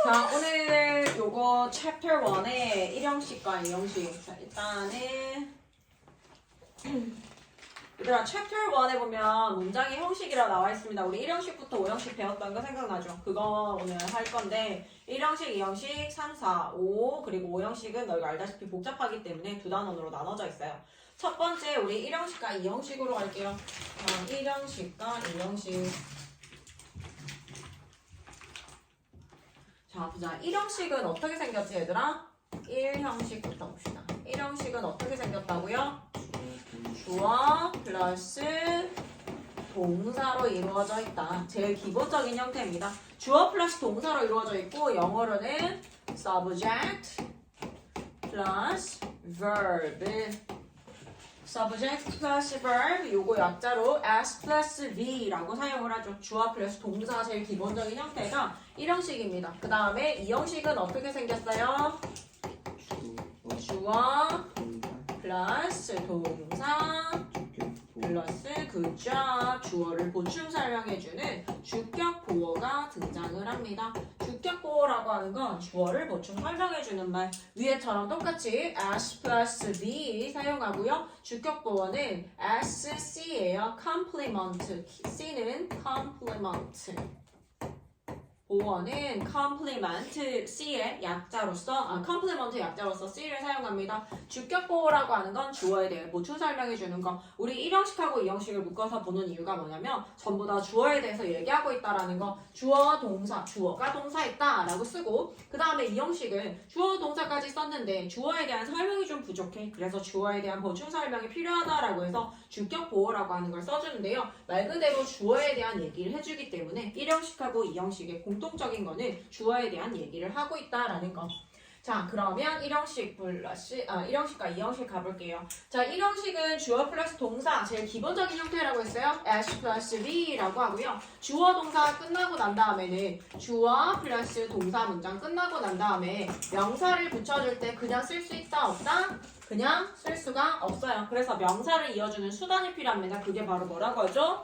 자, 오늘 요거 챕터 1의 1형식과 2형식. 자, 일단은 얘들아 챕터 1에 보면 문장의 형식이라 나와 있습니다. 우리 1형식부터 5형식 배웠던 거 생각나죠? 그거 오늘 할 건데 1형식, 2형식, 3, 4, 5 그리고 5형식은 너희가 알다시피 복잡하기 때문에 두 단원으로 나눠져 있어요. 첫 번째 우리 1형식과 2형식으로 갈게요. 1형식과 2형식. 자, 보자. 1형식은 어떻게 생겼지, 얘들아? 1형식부터 봅시다. 1형식은 어떻게 생겼다고요? 주어 플러스 동사로 이루어져 있다. 제일 기본적인 형태입니다. 주어 플러스 동사로 이루어져 있고 영어로는 subject 플러스 verb subject 플러스 verb 요거 약자로 s 플러스 v라고 사용을 하죠. 주어 플러스 동사 제일 기본적인 형태가 1형식입니다. 그 다음에 2형식은 어떻게 생겼어요? 주어 플러스 동사 플러스 그죠. 주어를 보충 설명해주는 주격 보어가 등장을 합니다. 주격 보어라고 하는 건 주어를 보충 설명해주는 말. 위에처럼 똑같이 s 플러스 v 사용하고요. 주격 보어는 sc예요. complement. c는 complement. 보어는 complement C의 약자로서 complement 약자로서 C를 사용합니다. 주격 보어라고 하는 건 주어에 대해 보충 설명해 주는 거. 우리 1형식하고 2형식을 묶어서 보는 이유가 뭐냐면 전부 다 주어에 대해서 얘기하고 있다라는 거. 주어, 동사, 주어가 동사했다라고 쓰고 그 다음에 2형식은 주어, 동사까지 썼는데 주어에 대한 설명이 좀 부족해. 그래서 주어에 대한 보충 설명이 필요하다라고 해서 주격 보어라고 하는 걸 써주는데요. 말 그대로 주어에 대한 얘기를 해주기 때문에 1형식하고 2형식의 공통적인 거는 주어에 대한 얘기를 하고 있다라는 거. 자, 그러면 1형식 플러스 1형식과 2형식 가볼게요. 자, 1형식은 주어 플러스 동사 제일 기본적인 형태라고 했어요. s 플러스 v라고 하고요. 주어 동사 끝나고 난 다음에는 주어 플러스 동사 문장 끝나고 난 다음에 명사를 붙여줄 때 그냥 쓸 수 있다 없다? 그냥 쓸 수가 없어요. 그래서 명사를 이어주는 수단이 필요합니다. 그게 바로 뭐라고 하죠?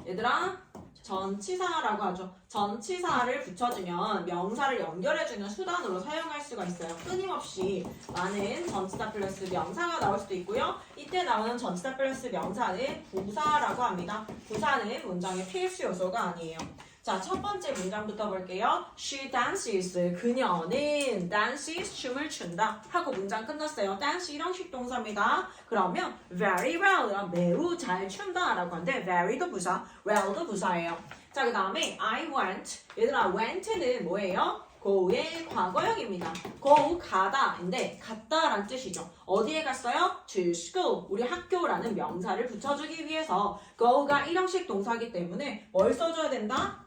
얘들아 전치사라고 하죠. 전치사를 붙여주면 명사를 연결해주는 수단으로 사용할 수가 있어요. 끊임없이 많은 전치사 플러스 명사가 나올 수도 있고요. 이때 나오는 전치사 플러스 명사는 부사라고 합니다. 부사는 문장의 필수 요소가 아니에요. 자, 첫 번째 문장부터 볼게요. She dances. 그녀는 dances 춤을 춘다. 하고 문장 끝났어요. dance 1형식 동사입니다. 그러면 very well 매우 잘 춘다 라고 하는데 very도 부사, well도 부사예요. 자, 그 다음에 I went. 얘들아 went는 뭐예요? go의 과거형입니다. go 가다인데 갔다란 뜻이죠. 어디에 갔어요? to school. 우리 학교라는 명사를 붙여주기 위해서 go가 1형식 동사이기 때문에 뭘 써줘야 된다?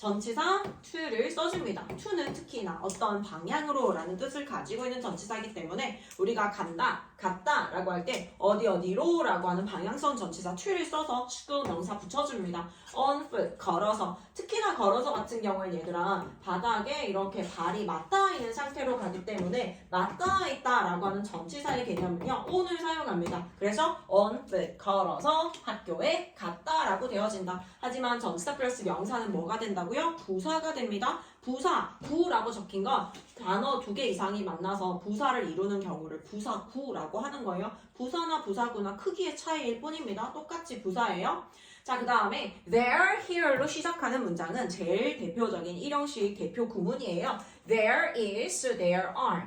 전치사 to를 써줍니다. to는 특히나 어떤 방향으로 라는 뜻을 가지고 있는 전치사이기 때문에 우리가 간다, 갔다 라고 할 때 어디로 라고 하는 방향성 전치사 to를 써서 school 명사 붙여줍니다. on foot, 걸어서. 특히나 걸어서 같은 경우는 얘들아 바닥에 이렇게 발이 맞닿아 있는 상태로 가기 때문에 맞닿아 있다 라고 하는 전치사의 개념은요 on을 사용합니다. 그래서 on foot, 걸어서 학교에 갔다 라고 되어진다. 하지만 전치사 플러스 명사는 뭐가 된다고요? 부사가 됩니다. 부사, 구라고 적힌 건 단어 2개 이상이 만나서 부사를 이루는 경우를 부사구라고 하는 거예요. 부사나 부사구나 크기의 차이일 뿐입니다. 똑같이 부사예요. 자, 그 다음에 there, here로 시작하는 문장은 제일 대표적인 1형식 대표 구문이에요. There is, there are.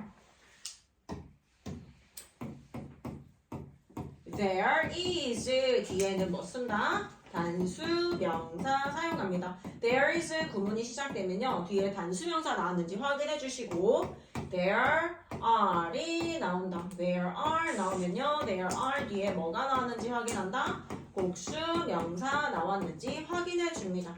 There is 뒤에는 뭐 쓴다? 단수 명사 사용합니다. There is 구문이 시작되면요. 뒤에 단수 명사 나왔는지 확인해 주시고 There are이 나온다. There are 나오면요. There are 뒤에 뭐가 나왔는지 확인한다. 복수 명사 나왔는지 확인해 줍니다.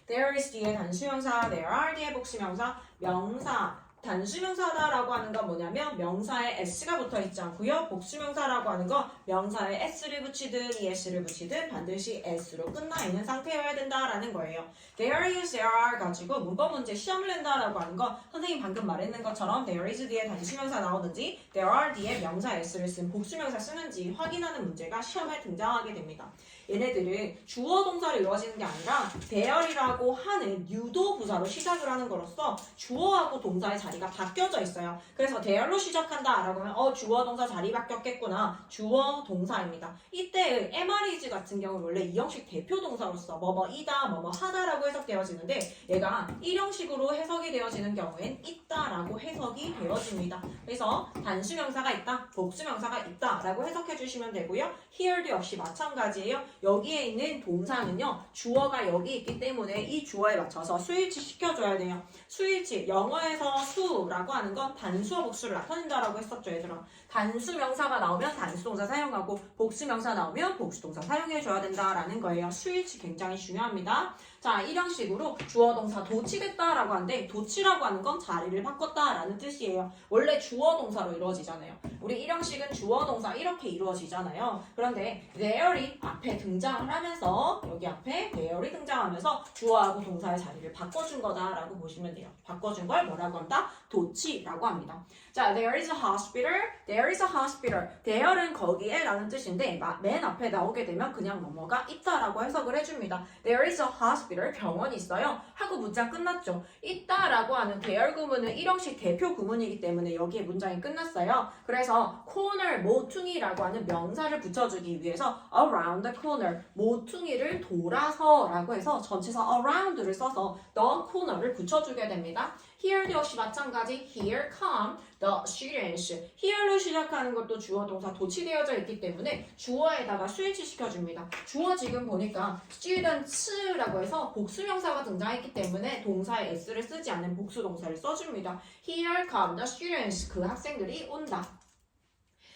There is 뒤에 단수 명사, there are 뒤에 복수 명사, 명사 단수명사다라고 하는 건 뭐냐면 명사에 s가 붙어 있지 않고요. 복수명사라고 하는 건 명사에 s를 붙이든 es를 붙이든 반드시 s로 끝나 있는 상태여야 된다라는 거예요. There is, there are 가지고 문법 문제 시험을 낸다라고 하는 건 선생님 방금 말했는 것처럼 there is 뒤에 단수명사 나오는지 there are 뒤에 명사 s를 쓴 복수명사 쓰는지 확인하는 문제가 시험에 등장하게 됩니다. 얘네들은 주어 동사로 이루어지는 게 아니라 there이라고 하는 유도 부사로 시작을 하는 거로서 주어하고 동사의 자리가 바뀌어져 있어요. 그래서 there로 시작한다라고 하면 주어 동사 자리 바뀌었겠구나. 주어 동사입니다. 이때의 MREG 같은 경우는 원래 이 형식 대표 동사로서 뭐뭐이다, 뭐뭐 하다라고 해석되어지는데 얘가 1형식으로 해석이 되어지는 경우엔 있다라고 해석이 되어집니다. 그래서 단수명사가 있다, 복수명사가 있다라고 해석해 주시면 되고요. here도 역시 마찬가지예요. 여기에 있는 동사는요. 주어가 여기 있기 때문에 이 주어에 맞춰서 스위치 시켜줘야 돼요. 스위치, 영어에서 수라고 하는 건 단수와 복수를 나타낸다라고 했었죠, 얘들아. 단수명사가 나오면 단수동사 사용하고 복수명사 나오면 복수동사 사용해줘야 된다라는 거예요. 스위치 굉장히 중요합니다. 자, 1형식으로 주어 동사 도치됐다라고 하는데 도치라고 하는 건 자리를 바꿨다라는 뜻이에요. 원래 주어 동사로 이루어지잖아요. 우리 1형식은 주어 동사 이렇게 이루어지잖아요. 그런데 there이 앞에 등장을 하면서 여기 앞에 there이 등장하면서 주어하고 동사의 자리를 바꿔준 거다라고 보시면 돼요. 바꿔준 걸 뭐라고 한다? 도치라고 합니다. 자, there is a hospital. There is a hospital. there는 거기에 라는 뜻인데 맨 앞에 나오게 되면 그냥 뭐뭐가 있다라고 해석을 해줍니다. There is a hospital. 병원이 있어요. 하고 문장 끝났죠. 있다라고 하는 there 구문은 1형식 대표 구문이기 때문에 여기에 문장이 끝났어요. 그래서 corner, 모퉁이라고 하는 명사를 붙여주기 위해서 around the corner, 모퉁이를 돌아서 라고 해서 전치사 around를 써서 the corner를 붙여주게 됩니다. Here도 역시 마찬가지. Here come the students. Here로 시작하는 것도 주어 동사 도치되어져 있기 때문에 주어에다가 스위치 시켜줍니다. 주어 지금 보니까 students라고 해서 복수명사가 등장했기 때문에 동사에 s를 쓰지 않는 복수동사를 써줍니다. Here come the students. 그 학생들이 온다.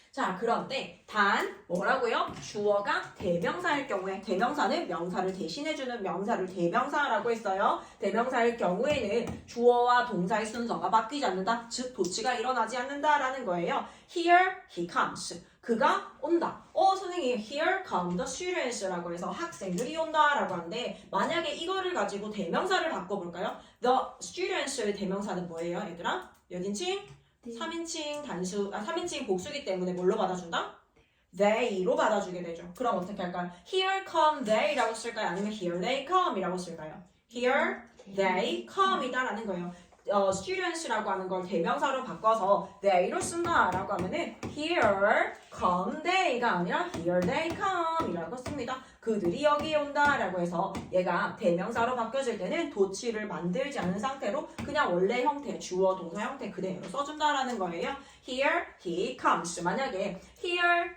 자, 그런데 단 뭐라고요? 주어가 대명사일 경우에 대명사는 명사를 대신해주는 명사를 대명사라고 했어요. 대명사일 경우에는 주어와 동사의 순서가 바뀌지 않는다. 즉 도치가 일어나지 않는다라는 거예요. Here he comes. 그가 온다. 선생님, here come the students라고 해서 학생들이 온다라고 하는데 만약에 이거를 가지고 대명사를 바꿔볼까요? The students의 대명사는 뭐예요, 얘들아? 몇 인칭? 3인칭 단수, 3인칭 복수기 때문에 뭘로 받아준다? they로 받아주게 되죠. 그럼 어떻게 할까요? Here come they라고 쓸까요? 아니면 here they come이라고 쓸까요? Here they come이다라는 거예요. students라고 하는 걸 대명사로 바꿔서 they로 쓴다라고 하면은 here come they가 아니라 here they come이라고 씁니다. 그들이 여기에 온다라고 해서 얘가 대명사로 바뀌어질 때는 도치를 만들지 않은 상태로 그냥 원래 형태, 주어, 동사 형태 그대로 써준다라는 거예요. Here he comes. 만약에 here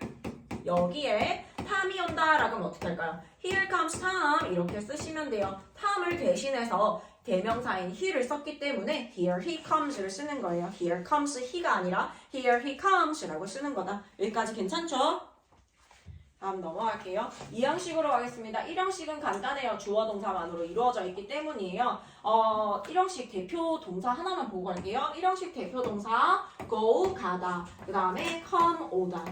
여기에 탐이 온다라고 하면 어떻게 할까요? Here comes Tom 이렇게 쓰시면 돼요. 탐을 대신해서 대명사인 he를 썼기 때문에 here he comes를 쓰는 거예요. Here comes he가 아니라 here he comes라고 쓰는 거다. 여기까지 괜찮죠? 다음 넘어갈게요. 2형식으로 가겠습니다. 1형식은 간단해요. 주어 동사만으로 이루어져 있기 때문이에요. 1형식 대표 동사 하나만 보고 갈게요. 1형식 대표 동사 go 가다. 그 다음에 come 오다.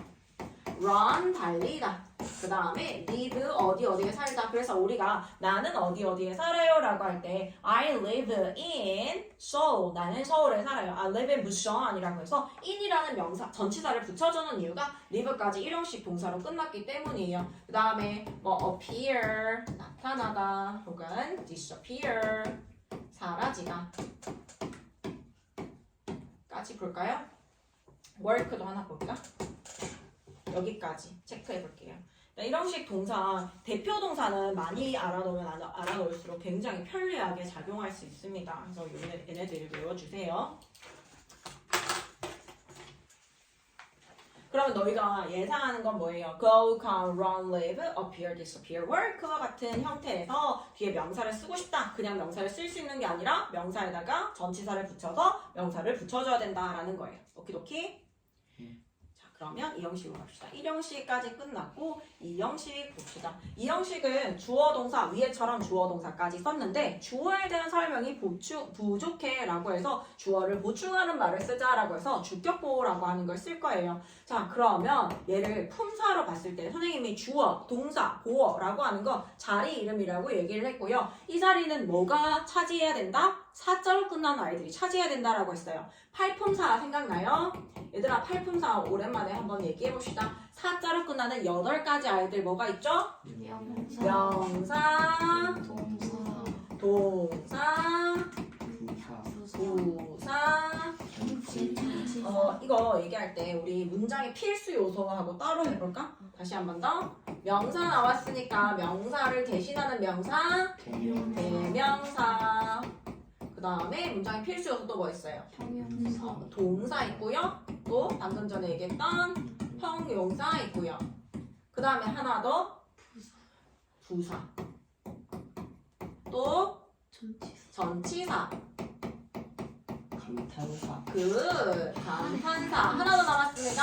run 달리다. 그 다음에 live 어디에 살다. 그래서 우리가 나는 어디에 살아요 라고 할 때 I live in Seoul. 나는 서울에 살아요. I live in Busan이라고 해서 in이라는 명사 전치사를 붙여주는 이유가 live까지 1형식 동사로 끝났기 때문이에요. 그 다음에 뭐 appear 나타나다 혹은 disappear 사라지다 까지 볼까요? work도 하나 볼까? 여기까지 체크해 볼게요. 1형식 동사, 대표 동사는 많이 알아놓으면 알아놓을수록 굉장히 편리하게 작용할 수 있습니다. 그래서 얘네들을 외워주세요. 그러면 너희가 예상하는 건 뭐예요? Go, come, run, live, appear, disappear, work와 같은 형태에서 뒤에 명사를 쓰고 싶다. 그냥 명사를 쓸 수 있는 게 아니라 명사에다가 전치사를 붙여서 명사를 붙여줘야 된다라는 거예요. 오키도키? 그러면 2형식으로 갑시다. 1형식까지 끝났고 2형식 봅시다. 2형식은 주어 동사 위에처럼 주어 동사까지 썼는데 주어에 대한 설명이 부족해 라고 해서 주어를 보충하는 말을 쓰자라고 해서 주격보호라고 하는 걸 쓸 거예요. 자, 그러면 얘를 품사로 봤을 때 선생님이 주어, 동사, 보어라고 하는 거 자리 이름이라고 얘기를 했고요. 이 자리는 뭐가 차지해야 된다? 사자로 끝나는 아이들이 차지해야 된다라고 했어요. 팔품사 생각나요? 얘들아 팔품사 오랜만에 한번 얘기해봅시다. 사자로 끝나는 8가지 아이들 뭐가 있죠? 명사, 명사, 동사, 동사, 부사. 이거 얘기할 때 우리 문장의 필수 요소하고 따로 해볼까? 다시 한 번 더. 명사 나왔으니까 명사를 대신하는 명사, 대명사. 그 다음에 문장의 필수 요소 또 뭐 있어요? 형용사, 동사 있고요. 또 방금 전에 얘기했던 형용사 있고요. 그 다음에 하나 더 부사. 또 전치사. 감탄사. 감탄사. 하나 더 남았습니다.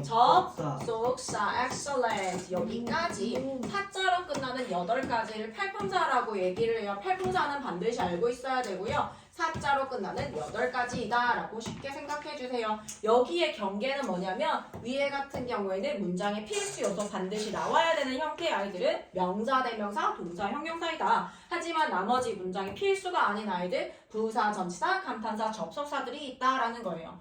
접속사. excellent. 여기까지 사자로 끝나는 8가지를 팔품사라고 얘기를 해요. 팔품사는 반드시 알고 있어야 되고요. 사자로 끝나는 8가지이다 라고 쉽게 생각해 주세요. 여기에 경계는 뭐냐면 위에 같은 경우에는 문장의 필수 요소 반드시 나와야 되는 형태의 아이들은 명사, 대명사, 동사, 형용사이다. 하지만 나머지 문장의 필수가 아닌 아이들 부사, 전치사, 감탄사, 접속사들이 있다라는 거예요.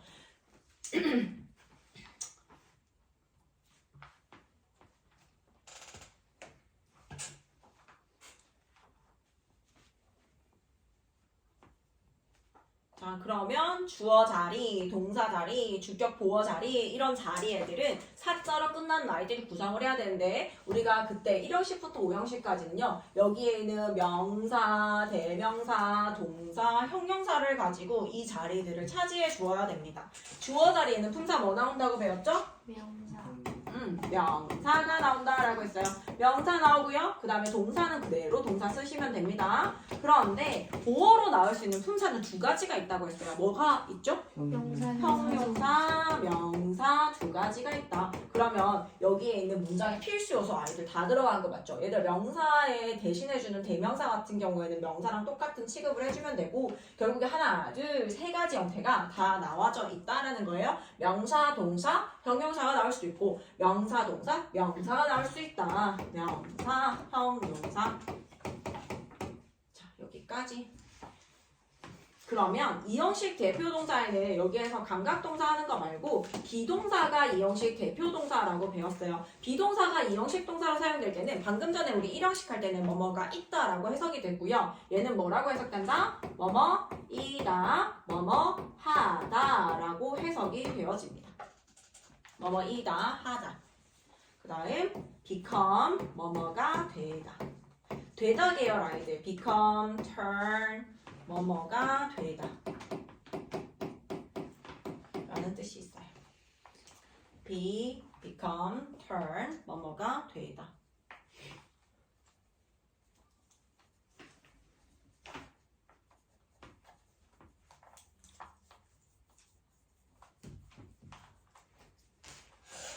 자, 그러면 주어 자리, 동사 자리, 주격 보어 자리 이런 자리 애들은 사자로 끝나는 아이들이 구성을 해야 되는데 우리가 그때 1형식부터 5형식까지는요. 여기에 있는 명사, 대명사, 동사, 형용사를 가지고 이 자리들을 차지해 주어야 됩니다. 주어 자리에는 품사 뭐 나온다고 배웠죠? 명사, 명사가 나온다라고 했어요. 명사 나오고요. 그 다음에 동사는 그대로 동사 쓰시면 됩니다. 그런데 보어로 나올 수 있는 품사는 2가지가 있다고 했어요. 뭐가 있죠? 명사, 형용사, 명사 2가지가 있다. 그러면 여기에 있는 문장의 필수 요소 아이들 다 들어간 거 맞죠? 얘들 명사에 대신해주는 대명사 같은 경우에는 명사랑 똑같은 취급을 해주면 되고 결국에 하나, 둘, 3가지 형태가 다 나와져 있다라는 거예요. 명사, 동사, 형용사가 나올 수 있고 명사, 동사, 명사가 나올 수 있다. 명사, 형용사. 자, 여기까지. 그러면 이형식 대표동사에는 여기에서 감각동사 하는 거 말고 비동사가 이형식 대표동사라고 배웠어요. 비동사가 이형식 동사로 사용될 때는 방금 전에 우리 1형식 할 때는 뭐뭐가 있다라고 해석이 됐고요. 얘는 뭐라고 해석된다? 뭐뭐이다, 뭐뭐하다라고 해석이 되어집니다. 뭐뭐이다, 하다. 그 다음 become, 뭐뭐가 되다. 되다 계열 아이들 become, turn, 뭐뭐가 되다 라는 뜻이 있어요. be, become, turn, 뭐뭐가 되다.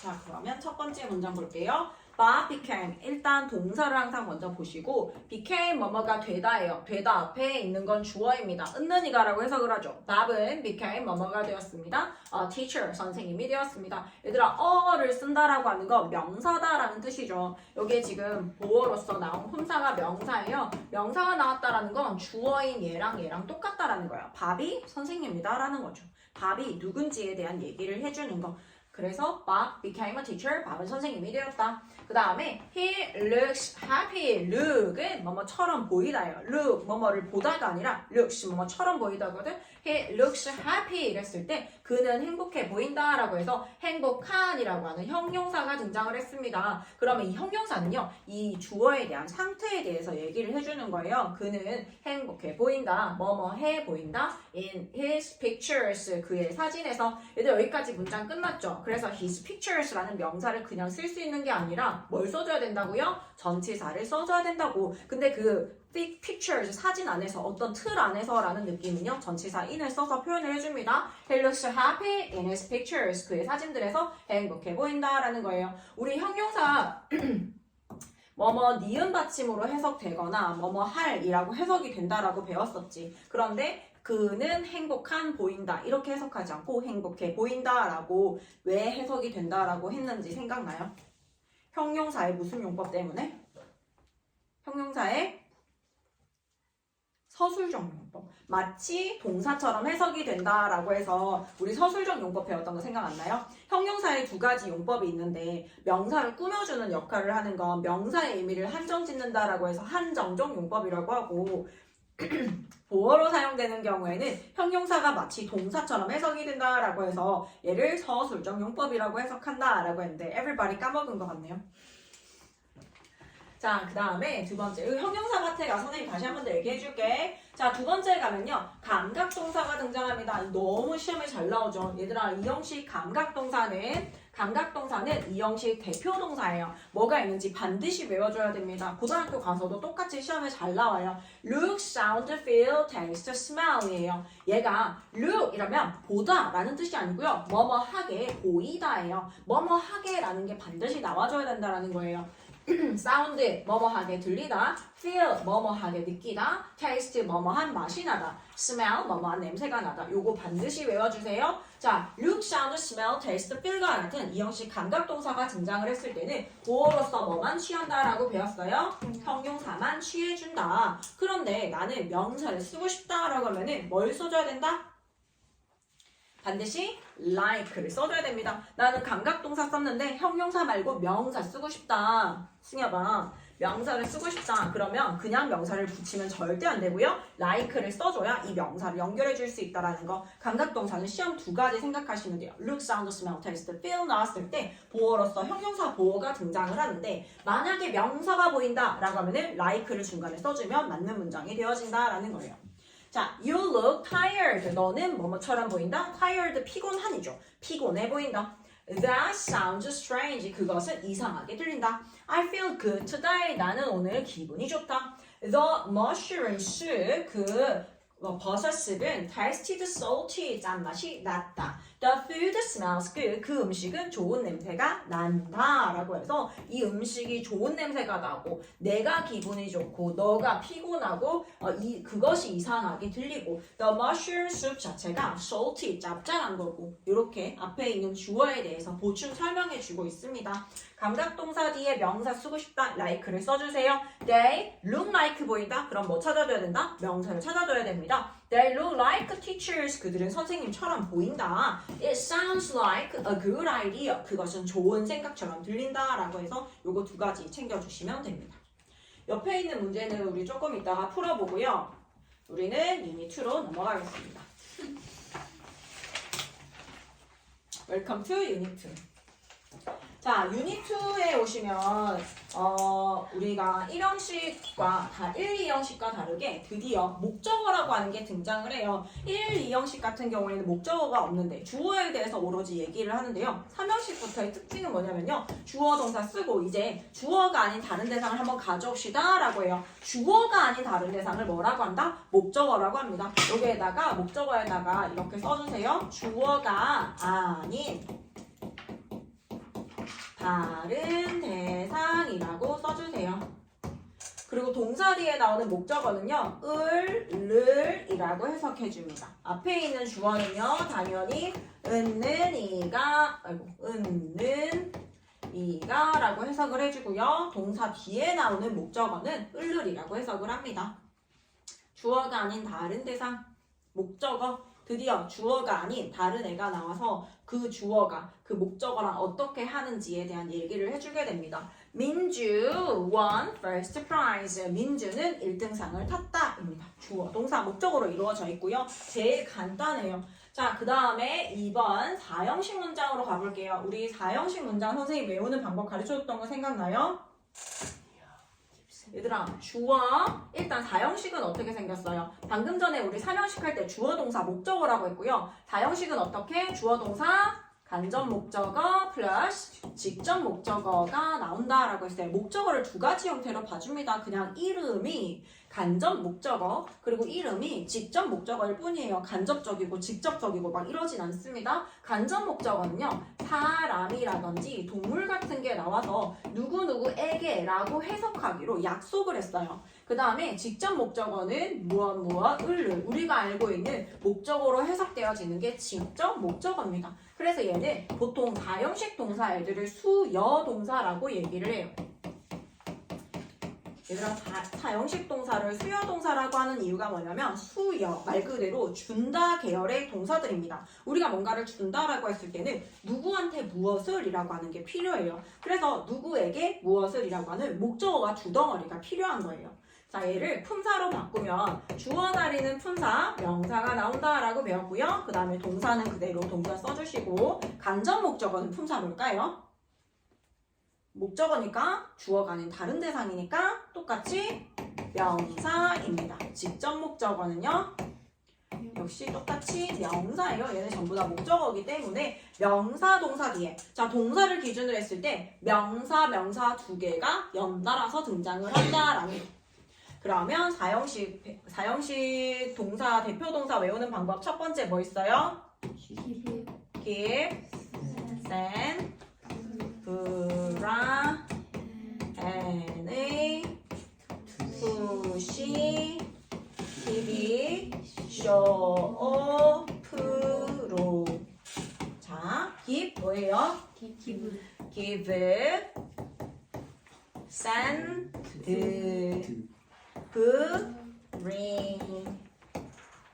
자, 그러면 첫 번째 문장 볼게요. Bob became. 일단 동사를 항상 먼저 보시고 became 뭐뭐가 되다예요. 되다 앞에 있는 건 주어입니다. 은는이가라고 해석을 하죠. Bob은 became 뭐뭐가 되었습니다. teacher, 선생님이 되었습니다. 얘들아, 어를 쓴다라고 하는 건 명사다라는 뜻이죠. 여기에 지금 보어로서 나온 품사가 명사예요. 명사가 나왔다라는 건 주어인 얘랑 똑같다라는 거예요. Bob이 선생님이다라는 거죠. Bob이 누군지에 대한 얘기를 해주는 거. 그래서 Bob became a teacher. Bob은 선생님이 되었다. 그 다음에 he looks happy. look은 뭐뭐처럼 보이다예요. look 뭐뭐를 보다가 아니라 looks 뭐뭐처럼 보이다거든. he looks happy 이랬을 때 그는 행복해 보인다라고 해서 행복한이라고 하는 형용사가 등장을 했습니다. 그러면 이 형용사는요. 이 주어에 대한 상태에 대해서 얘기를 해주는 거예요. 그는 행복해 보인다. 뭐뭐해 보인다. in his pictures. 그의 사진에서. 얘들 여기까지 문장 끝났죠? 그래서 his pictures라는 명사를 그냥 쓸 수 있는 게 아니라 뭘 써줘야 된다고요? 전치사를 써줘야 된다고. 근데 그 pictures 사진 안에서 어떤 틀 안에서라는 느낌은요. 전치사 in을 써서 표현을 해줍니다. He looks happy in his pictures. 그의 사진들에서 행복해 보인다라는 거예요. 우리 형용사 뭐뭐 니은 받침으로 해석되거나 뭐뭐 할이라고 해석이 된다라고 배웠었지. 그런데 그는 행복한 보인다 이렇게 해석하지 않고 행복해 보인다라고 왜 해석이 된다라고 했는지 생각나요? 형용사의 무슨 용법 때문에? 형용사의 서술적 용법. 마치 동사처럼 해석이 된다라고 해서 우리 서술적 용법 배웠던 거 생각 안 나요? 형용사에 두 가지 용법이 있는데 명사를 꾸며주는 역할을 하는 건 명사의 의미를 한정 짓는다라고 해서 한정적 용법이라고 하고 보어로 사용되는 경우에는 형용사가 마치 동사처럼 해석이 된다라고 해서 얘를 서술적 용법이라고 해석한다라고 했는데 everybody 까먹은 것 같네요. 자, 그 다음에 두 번째 형용사 같아가 선생님 다시 한 번 더 얘기해 줄게. 자, 두 번째 가면요 감각동사가 등장합니다. 너무 시험에 잘 나오죠. 얘들아 이 형식 감각동사는 이 형식 대표동사예요. 뭐가 있는지 반드시 외워줘야 됩니다. 고등학교 가서도 똑같이 시험에 잘 나와요. look, sound, feel, taste, smell이에요. 얘가 look 이러면 보다 라는 뜻이 아니고요. 뭐뭐하게 보이다예요. 뭐뭐하게 라는 게 반드시 나와줘야 된다라는 거예요. 사운드 뭐뭐하게 들리다, feel 뭐뭐하게 느끼다, taste 뭐뭐한 맛이 나다, smell 뭐뭐한 냄새가 나다. 요거 반드시 외워주세요. 자, look, sound, smell, taste, feel과 같은 이 형식 감각동사가 등장을 했을 때는 보어로서 뭐만 취한다라고 배웠어요? 형용사만 취해준다. 그런데 나는 명사를 쓰고 싶다라고 하면은 뭘 써줘야 된다? 반드시 like를 써줘야 됩니다. 나는 감각동사 썼는데 형용사 말고 명사 쓰고 싶다. 승엽아, 명사를 쓰고 싶다. 그러면 그냥 명사를 붙이면 절대 안 되고요. like를 써줘야 이 명사를 연결해 줄 수 있다라는 거. 감각동사는 시험 두 가지 생각하시면 돼요. look, sound, smell, taste, feel 나왔을 때 보어로서 형용사 보어가 등장을 하는데 만약에 명사가 보인다라고 하면은 like를 중간에 써주면 맞는 문장이 되어진다라는 거예요. 자, you look tired. 너는 뭐뭐처럼 보인다? tired, 피곤한이죠. 피곤해 보인다. That sounds strange. 그것은 이상하게 들린다. I feel good today. 나는 오늘 기분이 좋다. The mushrooms, 버섯습은 tasted salty. 짠맛이 났다. The food smells good. 그 음식은 좋은 냄새가 난다. 라고 해서 이 음식이 좋은 냄새가 나고 내가 기분이 좋고 너가 피곤하고 그것이 이상하게 들리고 The mushroom soup 자체가 salty, 짭짤한 거고 이렇게 앞에 있는 주어에 대해서 보충 설명해 주고 있습니다. 감각동사 뒤에 명사 쓰고 싶다. like를 써주세요. They look like 보인다. 그럼 뭐 찾아줘야 된다? 명사를 찾아줘야 됩니다. They look like teachers. 그들은 선생님처럼 보인다. It sounds like a good idea. 그것은 좋은 생각처럼 들린다. 라고 해서 요거 두 가지 챙겨주시면 됩니다. 옆에 있는 문제는 우리 조금 이따가 풀어보고요. 우리는 유닛 2로 넘어가겠습니다. Welcome to 유닛 2. 자, 유닛 2에 오시면 우리가 1형식과 1, 2형식과 다르게 드디어 목적어라고 하는 게 등장을 해요. 1, 2형식 같은 경우에는 목적어가 없는데 주어에 대해서 오로지 얘기를 하는데요. 3형식부터의 특징은 뭐냐면요. 주어 동사 쓰고 이제 주어가 아닌 다른 대상을 한번 가져옵시다 라고 해요. 주어가 아닌 다른 대상을 뭐라고 한다? 목적어라고 합니다. 여기에다가 목적어에다가 이렇게 써주세요. 주어가 아닌 다른 대상이라고 써주세요. 그리고 동사 뒤에 나오는 목적어는요. 을이라고 해석해줍니다. 앞에 있는 주어는요. 당연히 은는 이가 라고 해석을 해주고요. 동사 뒤에 나오는 목적어는 을이라고 해석을 합니다. 주어가 아닌 다른 대상, 목적어. 드디어 주어가 아닌 다른 애가 나와서 그 주어가 그 목적어랑 어떻게 하는지에 대한 얘기를 해주게 됩니다. 민주 won first prize. 민주는 1등상을 탔다입니다. 주어, 동사, 목적어로 이루어져 있고요. 제일 간단해요. 자, 그 다음에 2번 4형식 문장으로 가볼게요. 우리 4형식 문장 선생님 외우는 방법 가르쳐줬던 거 생각나요? 얘들아, 주어 일단 4형식은 어떻게 생겼어요? 방금 전에 우리 3형식 할 때 주어 동사 목적어라고 했고요. 4형식은 어떻게? 주어 동사 간접 목적어 플러스 직접 목적어가 나온다라고 했어요. 목적어를 두 가지 형태로 봐줍니다. 그냥 이름이 간접 목적어 그리고 이름이 직접 목적어일 뿐이에요. 간접적이고 직접적이고 막 이러진 않습니다. 간접 목적어는요. 사람이라든지 동물 같은 게 나와서 누구누구에게 라고 해석하기로 약속을 했어요. 그 다음에 직접 목적어는 무엇을 우리가 알고 있는 목적어로 해석되어지는 게 직접 목적어입니다. 그래서 얘는 보통 4형식 동사 애들을 수여 동사라고 얘기를 해요. 얘들아 사형식 동사를 수여 동사라고 하는 이유가 뭐냐면 수여 말 그대로 준다 계열의 동사들입니다. 우리가 뭔가를 준다라고 했을 때는 누구한테 무엇을 이라고 하는 게 필요해요. 그래서 누구에게 무엇을 이라고 하는 목적어와 주덩어리가 필요한 거예요. 자, 얘를 품사로 바꾸면 주어 자리는 품사, 명사가 나온다라고 배웠고요. 그 다음에 동사는 그대로 동사 써주시고 간접 목적어는 품사 뭘까요? 목적어니까 주어가 아닌 다른 대상이니까 똑같이 명사입니다. 직접 목적어는요. 역시 똑같이 명사예요. 얘는 전부 다 목적어이기 때문에 명사 동사 뒤에 자 동사를 기준으로 했을 때 명사 두 개가 연달아서 등장을 한다라는 거. 그러면 사형식 동사 대표 동사 외우는 방법 첫 번째 뭐 있어요? give, send, 브라, 애니, 푸시, TV, 쇼, 프로. 자, give 뭐예요? give, send, bring.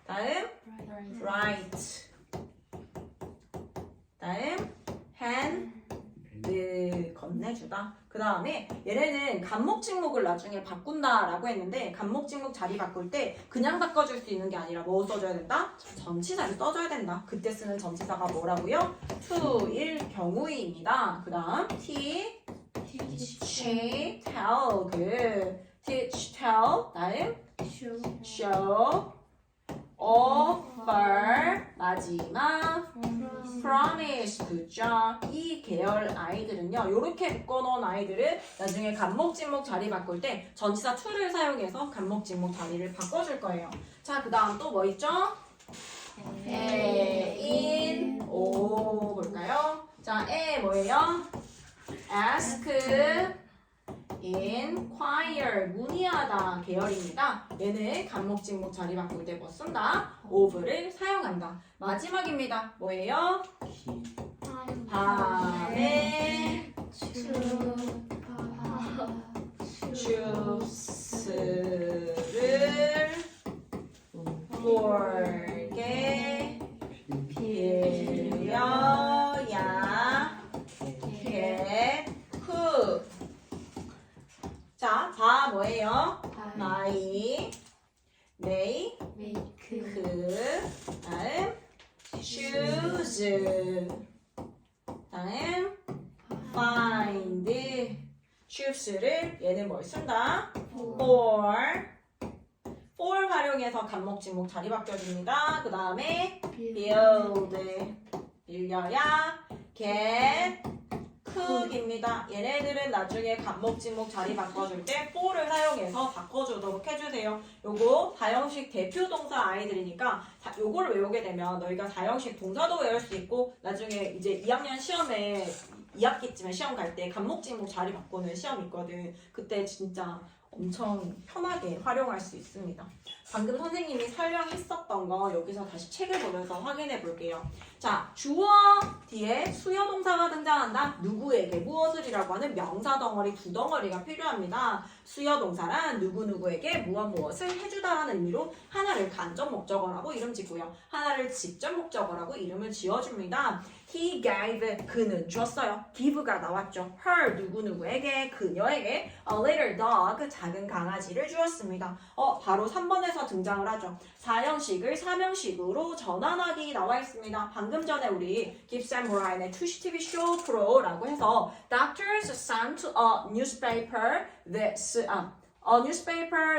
다음 write. 다음 hand. 건네주다. 그 다음에 얘네는 간목 직목을 나중에 바꾼다라고 했는데 간목 직목 자리 바꿀 때 그냥 바꿔줄 수 있는 게 아니라 뭐 써줘야 된다? 전치사를 써줘야 된다. 그때 쓰는 전치사가 뭐라고요? to일 경우입니다. 그 다음 teach, tell, teach, tell. 다음 show, offer. 마지막 promise, 그죠? 이 계열 아이들은요, 이렇게 묶어놓은 아이들은 나중에 간목, 진목 자리 바꿀 때 전치사 to를 사용해서 간목, 진목 자리를 바꿔줄 거예요. 자, 그 다음 또 뭐 있죠? in, 오, 볼까요? 자, 뭐예요? ask, inquire, 문의하다 계열입니다. 얘는 간목, 진목 자리 바꿀 때 뭐 쓴다? of를 사용한다. 마지막입니다. 뭐예요? 밤에 주스를 돌게 빌려야 겠구. 자, 다 뭐예요? 마이, 메이, 그 다음 choose, 다음 find, choose를 얘는 뭘 쓴다? for 활용해서 간목, 진목 자리 바뀌어줍니다. 그 다음에 build, 빌려야 get, cook입니다. 얘네들은 나중에 간목, 진목 자리 바꿔줄 때 for를 사용해서 바꿔주도록 해주세요. 요거 사형식 대표 동사 아이들이니까 요거를 외우게 되면 너희가 사형식 동사도 외울 수 있고 나중에 이제 2학년 시험에 2학기쯤에 시험 갈 때 간목, 진목 자리 바꾸는 시험 있거든. 그때 진짜 엄청 편하게 활용할 수 있습니다. 방금 선생님이 설명했었던 거 여기서 다시 책을 보면서 확인해 볼게요. 자, 주어 뒤에 수여 동사가 등장한다. 누구에게 무엇을이라고 하는 명사 덩어리 두 덩어리가 필요합니다. 수여 동사란 누구누구에게 무엇을 해주다라는 의미로 하나를 간접 목적어라고 이름 짓고요. 하나를 직접 목적어라고 이름을 지어줍니다. He gave, 그는 줬어요. give가 나왔죠. her, 누구누구에게, 그녀에게 a little dog, 작은 강아지를 주었습니다. 바로 3번에서 등장을 하죠. 사형식을 사명식으로 전환하기 나와 있습니다. 방금 전에 우리 깁센 브라인의 투시 TV 쇼 프로라고 해서 Doctors sent to a newspaper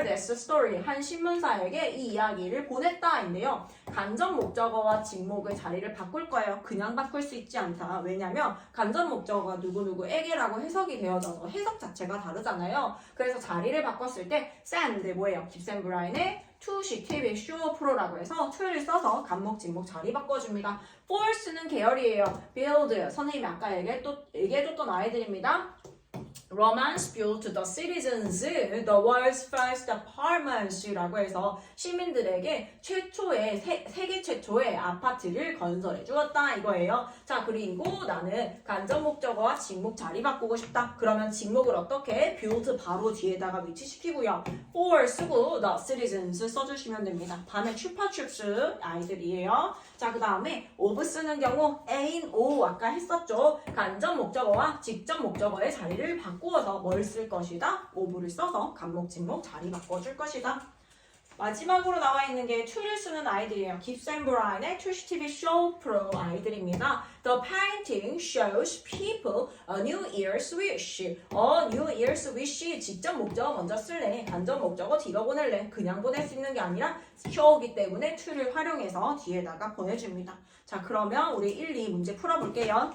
this story. 한 신문사에게 이 이야기를 보냈다인데요. 간접 목적어와 직목의 자리를 바꿀 거예요. 그냥 바꿀 수 있지 않다. 왜냐면 간접 목적어가 누구누구에게라고 해석이 되어져서 해석 자체가 다르잖아요. 그래서 자리를 바꿨을 때 send 뭐예요? 깁센 브라인의 투시 TV 쇼 프로라고 해서 to를 써서 간목, 직목 자리 바꿔줍니다. force는 계열이에요. build, 선생님이 아까 얘기해줬던 아이들입니다. Romance built the citizens the world's first apartments라고 해서 시민들에게 최초의 세계 최초의 아파트를 건설해 주었다 이거예요. 자 그리고 나는 간접 목적어와 직목 자리 바꾸고 싶다. 그러면 직목을 어떻게 build 바로 뒤에다가 위치시키고요. for 쓰고 the citizens 써주시면 됩니다. 다음에 슈퍼춥스 아이들이에요. 자 그 다음에 of 쓰는 경우 ain o 아까 했었죠. 간접 목적어와 직접 목적어의 자리를 바꾸어서 뭘 쓸 것이다? of를 써서 간목 직목 자리 바꿔줄 것이다. 마지막으로 나와 있는 게 to를 쓰는 아이들이에요. 깁스 앤 브라인의 To TV Show Pro 아이들입니다. The painting shows people a New Year's wish. New Year's wish 직접 목적어 먼저 쓸래. 간접 목적어 뒤로 보낼래. 그냥 보낼 수 있는 게 아니라 show이기 때문에 to를 활용해서 뒤에다가 보내줍니다. 자 그러면 우리 1, 2 문제 풀어볼게요.